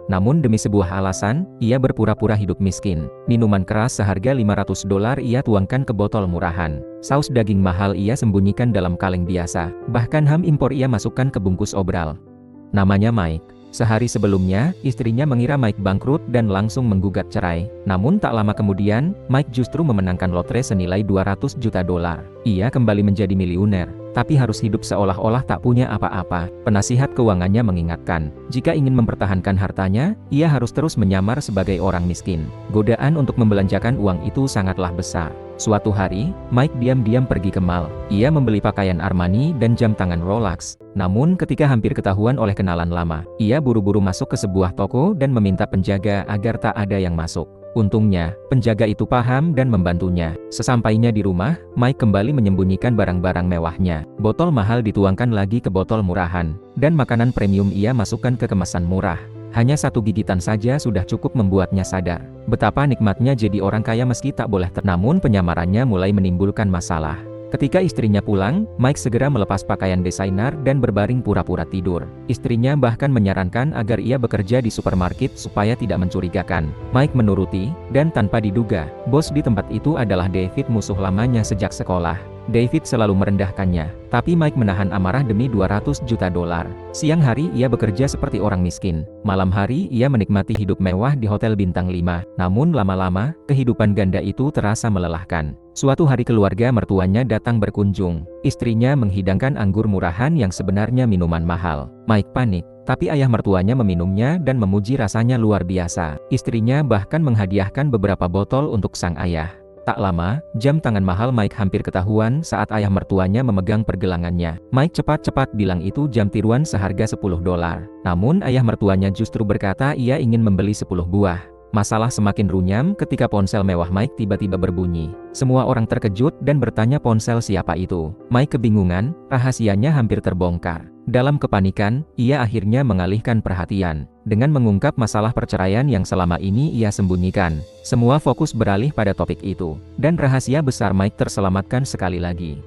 Namun demi sebuah alasan, ia berpura-pura hidup miskin. Minuman keras seharga $500 ia tuangkan ke botol murahan. Saus daging mahal ia sembunyikan dalam kaleng biasa. Bahkan ham impor ia masukkan ke bungkus obral. Namanya Mike. Sehari sebelumnya, istrinya mengira Mike bangkrut dan langsung menggugat cerai. Namun tak lama kemudian, Mike justru memenangkan lotre senilai $200 juta. Ia kembali menjadi miliuner, tapi harus hidup seolah-olah tak punya apa-apa. Penasihat keuangannya mengingatkan, jika ingin mempertahankan hartanya, ia harus terus menyamar sebagai orang miskin. Godaan untuk membelanjakan uang itu sangatlah besar. Suatu hari, Mike diam-diam pergi ke mall. Ia membeli pakaian Armani dan jam tangan Rolex. Namun ketika hampir ketahuan oleh kenalan lama, ia buru-buru masuk ke sebuah toko dan meminta penjaga agar tak ada yang masuk. Untungnya, penjaga itu paham dan membantunya. Sesampainya di rumah, Mike kembali menyembunyikan barang-barang mewahnya. Botol mahal dituangkan lagi ke botol murahan, dan makanan premium ia masukkan ke kemasan murah. Hanya satu gigitan saja sudah cukup membuatnya sadar betapa nikmatnya jadi orang kaya meski tak boleh namun penyamarannya mulai menimbulkan masalah. Ketika istrinya pulang, Mike segera melepas pakaian desainer dan berbaring pura-pura tidur. Istrinya bahkan menyarankan agar ia bekerja di supermarket supaya tidak mencurigakan. Mike menuruti, dan tanpa diduga, bos di tempat itu adalah David, musuh lamanya sejak sekolah. David selalu merendahkannya, tapi Mike menahan amarah demi $200 juta. Siang hari ia bekerja seperti orang miskin. Malam hari ia menikmati hidup mewah di hotel bintang 5. Namun lama-lama, kehidupan ganda itu terasa melelahkan. Suatu hari keluarga mertuanya datang berkunjung. Istrinya menghidangkan anggur murahan yang sebenarnya minuman mahal. Mike panik, tapi ayah mertuanya meminumnya dan memuji rasanya luar biasa. Istrinya bahkan menghadiahkan beberapa botol untuk sang ayah. Tak lama, jam tangan mahal Mike hampir ketahuan saat ayah mertuanya memegang pergelangannya. Mike cepat-cepat bilang itu jam tiruan seharga $10. Namun ayah mertuanya justru berkata ia ingin membeli 10 buah. Masalah semakin runyam ketika ponsel mewah Mike tiba-tiba berbunyi. Semua orang terkejut dan bertanya ponsel siapa itu. Mike kebingungan, rahasianya hampir terbongkar. Dalam kepanikan, ia akhirnya mengalihkan perhatian dengan mengungkap masalah perceraian yang selama ini ia sembunyikan. Semua fokus beralih pada topik itu, dan rahasia besar Mike terselamatkan sekali lagi.